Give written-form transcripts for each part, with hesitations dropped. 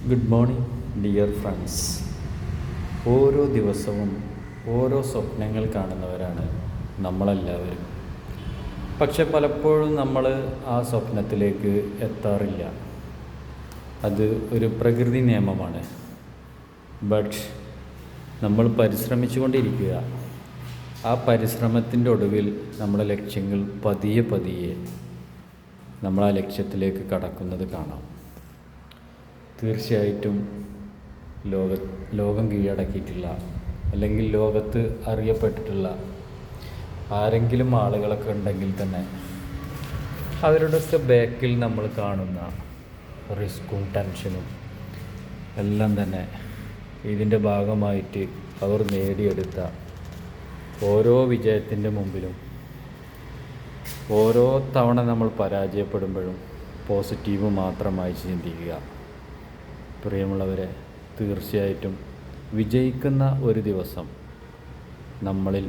Good morning dear friends. ഓരോ ദിവസവും ഓരോ സ്വപ്നങ്ങൾ കാണുന്നവരാണ് നമ്മളെല്ലാവരും. പക്ഷെ പലപ്പോഴും നമ്മൾ ആ സ്വപ്നത്തിലേക്ക് എത്താറില്ല. അത് ഒരു പ്രകൃതി നിയമമാണ്. ബട്ട് നമ്മൾ പരിശ്രമിച്ചുകൊണ്ടിരിക്കുക. ആ പരിശ്രമത്തിൻ്റെ ഒടുവിൽ നമ്മുടെ ലക്ഷ്യങ്ങൾ പതിയെ പതിയെ നമ്മൾ ആ ലക്ഷ്യത്തിലേക്ക് കടക്കുന്നത് കാണാം. തീർച്ചയായിട്ടും ലോകം കീഴടക്കിയിട്ടുള്ള അല്ലെങ്കിൽ ലോകത്ത് അറിയപ്പെട്ടിട്ടുള്ള ആരെങ്കിലും ആളുകളൊക്കെ ഉണ്ടെങ്കിൽ തന്നെ അവരുടെയൊക്കെ ബാക്കിൽ നമ്മൾ കാണുന്ന റിസ്ക്കും ടെൻഷനും എല്ലാം തന്നെ ഇതിൻ്റെ ഭാഗമായിട്ട് അവർ നേടിയെടുത്ത ഓരോ വിജയത്തിൻ്റെ മുമ്പിലും ഓരോ തവണ നമ്മൾ പരാജയപ്പെടുമ്പോഴും പോസിറ്റീവ് മാത്രമായി ചിന്തിക്കുക. പ്രിയമുള്ളവരെ, തീർച്ചയായിട്ടും വിജയിക്കുന്ന ഒരു ദിവസം നമ്മളിൽ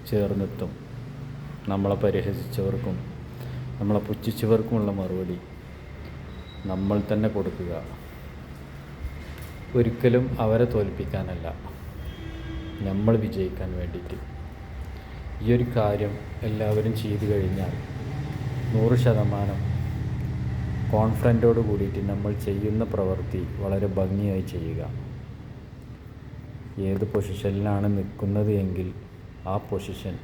ചേർന്നെത്തും. നമ്മളെ പരിഹസിച്ചവർക്കും നമ്മളെ പുച്ഛിച്ചവർക്കുമുള്ള മറുപടി നമ്മൾ തന്നെ കൊടുക്കുക. ഒരിക്കലും അവരെ തോൽപ്പിക്കാനല്ല, നമ്മൾ വിജയിക്കാൻ വേണ്ടിയിട്ട്. ഈ ഒരു കാര്യം എല്ലാവരും ചെയ്തു കഴിഞ്ഞാൽ 100% കോൺഫിഡൻറ്റോട് കൂടിയിട്ട് നമ്മൾ ചെയ്യുന്ന പ്രവൃത്തി വളരെ ഭംഗിയായി ചെയ്യുക. ഏത് പൊസിഷനിലാണ് നിൽക്കുന്നത് എങ്കിൽ ആ പൊസിഷൻ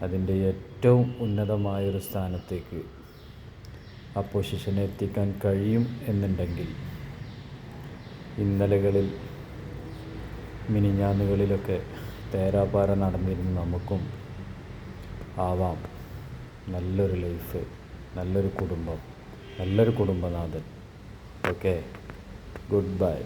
അതിൻ്റെ ഏറ്റവും ഉന്നതമായൊരു സ്ഥാനത്തേക്ക് ആ പൊസിഷനെ എത്തിക്കാൻ കഴിയും എന്നുണ്ടെങ്കിൽ ഇന്നലകളിൽ മിനിഞ്ഞാന്നുകളിലൊക്കെ തേരാപാര നടന്നിരുന്ന നമുക്കും ആവാം നല്ലൊരു ലൈഫ്, നല്ലൊരു കുടുംബം, നല്ലൊരു കുടുംബനാഥൻ. Okay, good bye.